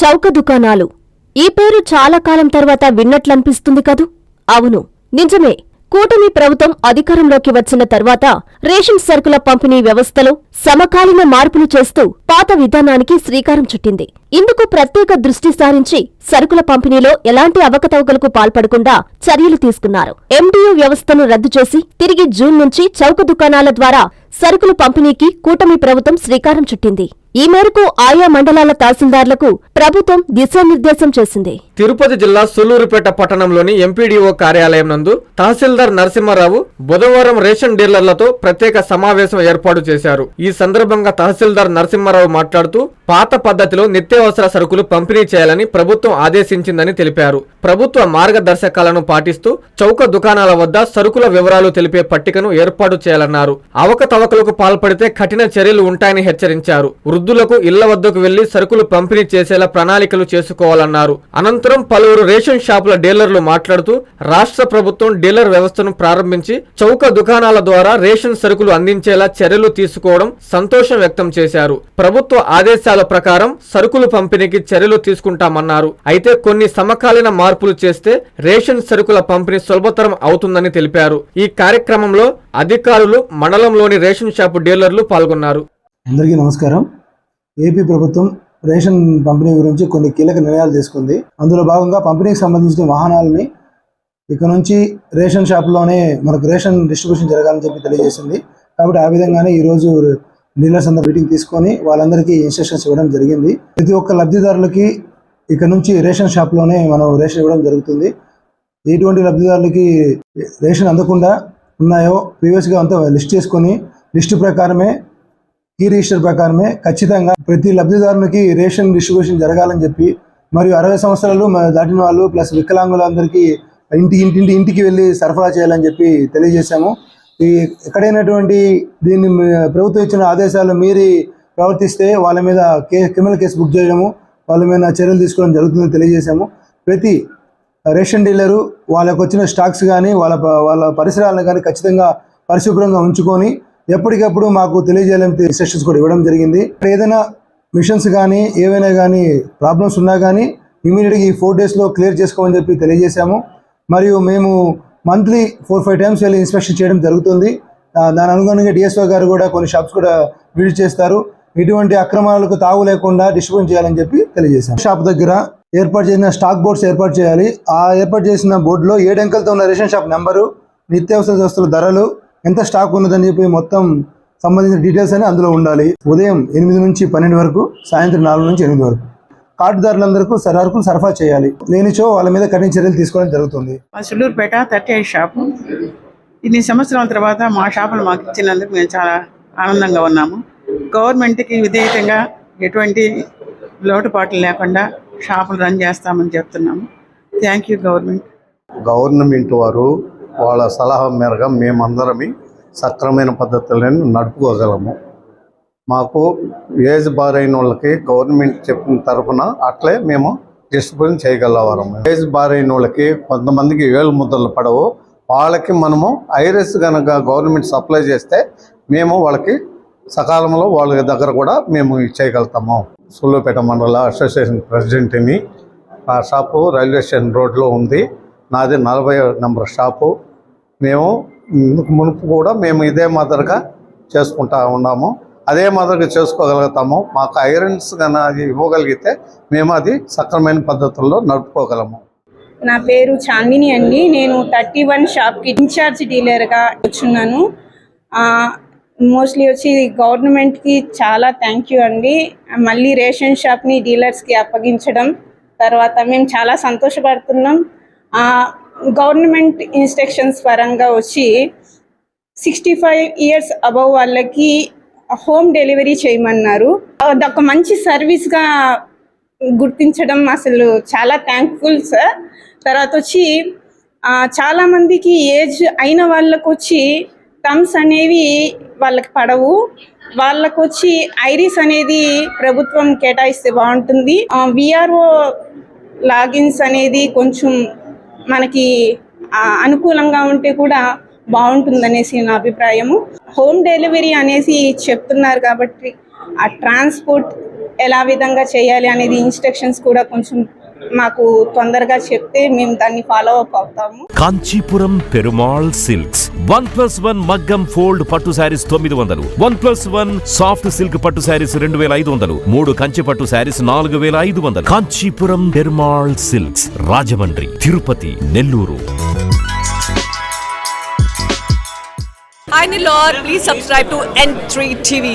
చౌక దుకాణాలు. ఈ పేరు చాలా కాలం తర్వాత విన్నట్లనిపిస్తుంది కదూ? అవును, నిజమే. కూటమి ప్రభుత్వం అధికారంలోకి వచ్చిన తర్వాత రేషన్ సరుకుల పంపిణీ వ్యవస్థలో సమకాలీన మార్పులు చేస్తూ పాత విధానానికి శ్రీకారం చుట్టింది. ఇందుకు ప్రత్యేక దృష్టి సారించి సరుకుల పంపిణీలో ఎలాంటి అవకతవకలకు పాల్పడకుండా చర్యలు తీసుకున్నారు. ఎండియు వ్యవస్థను రద్దు చేసి తిరిగి జూన్ నుంచి చౌక దుకాణాల ద్వారా సరుకులు పంపిణీకి కూటమి ప్రభుత్వం శ్రీకారం చుట్టింది. ఈ మేరకు ఆయా మండలాల తహసీల్దార్లకు ప్రభుత్వం దిశానిర్దేశం చేసింది. తిరుపతి జిల్లా సూలూరుపేట పట్టణంలోని ఎంపీడీఓ కార్యాలయం నందు తహసీల్దార్ నరసింహారావు బుధవారం రేషన్ డీలర్లతో ప్రత్యేక సమావేశం ఏర్పాటు చేశారు. ఈ సందర్భంగా తహసీల్దార్ నరసింహారావు మాట్లాడుతూ పాత పద్ధతిలో నిత్యావసర సరుకులు పంపిణీ చేయాలని ప్రభుత్వం ఆదేశించిందని తెలిపారు. ప్రభుత్వ మార్గదర్శకాలను పాటిస్తూ చౌక దుకాణాల వద్ద సరుకుల వివరాలు తెలిపే పట్టికను ఏర్పాటు చేయాలన్నారు. అవకతవకలకు పాల్పడితే కఠిన చర్యలు ఉంటాయని హెచ్చరించారు. వృద్ధులకు ఇళ్ల వద్దకు వెళ్లి సరుకులు పంపిణీ చేసేలా ప్రణాళికలు చేసుకోవాలన్నారు. అనంతరం పలువురు రేషన్ షాపుల డీలర్లు మాట్లాడుతూ రాష్ట్ర ప్రభుత్వం డీలర్ వ్యవస్థను ప్రారంభించి చౌక దుకాణాల ద్వారా రేషన్ సరుకులు అందించేలా చర్యలు తీసుకోవడం సంతోషం వ్యక్తం చేశారు. ప్రభుత్వ ఆదేశాల ప్రకారం సరుకులు పంపిణీకి చర్యలు తీసుకుంటామన్నారు. అయితే కొన్ని సమకాలీన మార్పులు చేస్తే రేషన్ సరుకుల పంపిణీ సులభతరం అవుతుందని తెలిపారు. ఈ కార్యక్రమంలో అధికారులు, మండలంలోని రేషన్ షాపు డీలర్లు పాల్గొన్నారు. అందరికీ నమస్కారం. ఏపీ ప్రభుత్వం రేషన్ పంపిణీ గురించి కొన్ని కీలక నిర్ణయాలు తీసుకుంది. అందులో భాగంగా పంపిణీకి సంబంధించిన వాహనాలని ఇక నుంచి రేషన్ షాప్లోనే మనకు రేషన్ డిస్ట్రిబ్యూషన్ జరగాలని చెప్పి తెలియజేసింది. కాబట్టి ఆ విధంగానే ఈరోజు డీలర్స్ అందరూ మీటింగ్ తీసుకొని వాళ్ళందరికీ ఇన్స్ట్రక్షన్స్ ఇవ్వడం జరిగింది. ప్రతి ఒక్క లబ్ధిదారులకి ఇక నుంచి రేషన్ షాప్లోనే మనం రేషన్ ఇవ్వడం జరుగుతుంది. ఎటువంటి లబ్ధిదారులకి రేషన్ అందకుండా ఉన్నాయో ప్రీవియస్గా అంతా లిస్ట్ చేసుకొని లిస్టు ప్రకారమే ఈ రిజిస్టర్ ప్రకారమే ఖచ్చితంగా ప్రతి లబ్ధిదారునికి రేషన్ డిస్ట్రిబ్యూషన్ జరగాలని చెప్పి, మరియు 60 సంవత్సరాలు దాటిన వాళ్ళు ప్లస్ వికలాంగులందరికీ ఇంటికి వెళ్ళి సరఫరా చేయాలని చెప్పి తెలియజేశాము. ఈ ఎక్కడైనటువంటి దీన్ని ప్రభుత్వం ఇచ్చిన ఆదేశాలు మీరి ప్రవర్తిస్తే వాళ్ళ మీద క్రిమినల్ కేసు బుక్ చేయడము, వాళ్ళ మీద చర్యలు తీసుకోవడం జరుగుతుందని తెలియజేశాము. ప్రతి రేషన్ డీలరు వాళ్ళకు వచ్చిన స్టాక్స్ కానీ వాళ్ళ పరిసరాలను కానీ ఖచ్చితంగా పరిశుభ్రంగా ఉంచుకొని ఎప్పటికప్పుడు మాకు తెలియజేయాలని ఇన్స్ట్రక్షన్స్ కూడా ఇవ్వడం జరిగింది. ఏదైనా మిషన్స్ కానీ ఏవైనా కానీ ప్రాబ్లమ్స్ ఉన్నా కానీ ఇమీడియట్గా ఈ 4 daysలో క్లియర్ చేసుకోమని చెప్పి తెలియజేశాము. మరియు మేము మంత్లీ 4-5 times వెళ్ళి ఇన్స్పెక్షన్ చేయడం జరుగుతుంది. దాని అనుగుణంగా డిఎస్ఓ గారు కూడా కొన్ని షాప్స్ కూడా విజిట్ చేస్తారు. ఇటువంటి అక్రమాలకు తావు లేకుండా డిస్ట్రిబ్యూట్ చేయాలని చెప్పి తెలియజేశాం. షాప్ దగ్గర ఏర్పాటు చేసిన స్టాక్ బోర్డ్స్ ఏర్పాటు చేయాలి. ఆ ఏర్పాటు చేసిన బోర్డులో 7 అంకెలతో ఉన్న రేషన్ షాప్ నెంబరు, నిత్యావసర వస్తువుల ధరలు, ఎంత స్టాక్ ఉన్నదని చెప్పి మొత్తం సంబంధించిన డీటెయిల్స్ అని అందులో ఉండాలి. ఉదయం 8 నుంచి 12 వరకు, సాయంత్రం 4 నుంచి 8 వరకు కార్డుదారులందరికీ సరుకులు సరఫరా చేయాలి. లేనిచో వాళ్ళ మీద కఠిన చర్యలు తీసుకోవడం జరుగుతుంది. సూలూరుపేట 38 షాపు. ఇన్ని సంవత్సరాల తర్వాత మా షాపులు మాకు ఇచ్చినందుకు మేము చాలా ఆనందంగా ఉన్నాము. గవర్నమెంట్కి విధేయతంగా ఎటువంటి లోటుపాట్లు లేకుండా షాపులు రన్ చేస్తామని చెప్తున్నాము. థ్యాంక్ యూ గవర్నమెంట్ వారు వాళ్ళ సలహా మేరకు మేమందరమే సక్రమైన పద్ధతులను నడుపుకోగలము. మాకు ఏజ్ బార్ అయిన వాళ్ళకి గవర్నమెంట్ చెప్పిన తరఫున అట్లే మేము డిస్ట్రిబ్యూషన్ చేయగలవారము. ఏజ్ బార్ అయిన వాళ్ళకి కొంతమందికి 7 ముద్రలు పడవు. వాళ్ళకి మనము ఐరస్ కనుక గవర్నమెంట్ సప్లై చేస్తే మేము వాళ్ళకి సకాలంలో వాళ్ళ దగ్గర కూడా మేము చేయగలుగుతాము. సూలూరుపేట మండల అసోసియేషన్ ప్రెసిడెంట్ని. ఆ షాపు రైల్వే స్టేషన్ రోడ్లో ఉంది. నాది 40వ నెంబర్ షాపు. మేము మునుపు కూడా మేము ఇదే మాదిరిగా చేసుకుంటా ఉన్నాము. అదే మాదిరిగా చేసుకోగలుగుతాము. మాకు ఐరన్స్ కానీ ఇవ్వగలిగితే మేము అది సక్రమైన పద్ధతుల్లో నడుపుకోగలము. నా పేరు చాందిని అండి. నేను 31 షాప్కి ఇన్ఛార్జ్ డీలర్గా వచ్చున్నాను. మోస్ట్లీ వచ్చి గవర్నమెంట్కి చాలా థ్యాంక్ యూ అండి. మళ్ళీ రేషన్ షాప్ని డీలర్స్కి అప్పగించడం తర్వాత మేము చాలా సంతోషపడుతున్నాం. గవర్నమెంట్ ఇన్స్ట్రక్షన్స్ పరంగా వచ్చి 65 years అబవ్ వాళ్ళకి హోమ్ డెలివరీ చేయమన్నారు. అదొక మంచి సర్వీస్గా గుర్తించడం అసలు చాలా థ్యాంక్ఫుల్ సార్. తర్వాత వచ్చి చాలామందికి ఏజ్ అయిన వాళ్ళకు వచ్చి థమ్స్ అనేవి వాళ్ళకి పడవు. వాళ్ళకు వచ్చి ఐరిస్ అనేది ప్రభుత్వం కేటాయిస్తే బాగుంటుంది. విఆర్ఓ లాగిన్స్ అనేది కొంచెం మనకి అనుకూలంగా ఉంటే కూడా బాగుంటుందనేసి నా అభిప్రాయము. హోమ్ డెలివరీ అనేసి చెప్తున్నారు కాబట్టి ఆ ట్రాన్స్పోర్ట్ ఎలా విధంగా చేయాలి అనేది ఇన్స్ట్రక్షన్స్ కూడా కొంచెం మాకు తొందరగా చెప్తే మేము దాన్ని ఫాలో అప్ అవుతాము. కాంచీపురం పెరుమాళ్ సిల్క్స్ 1+1 మగ్గం ఫోల్డ్ పట్టు శారీస్ 900, 1+1 సాఫ్ట్ సిల్క్ పట్టు శారీస్ 2500, 3 కంచి పట్టు saris 4500. Kanchipuram Perumal silks, Rajahmundry, Tirupati, Nellore. Hi Nilor, please subscribe to N3 TV.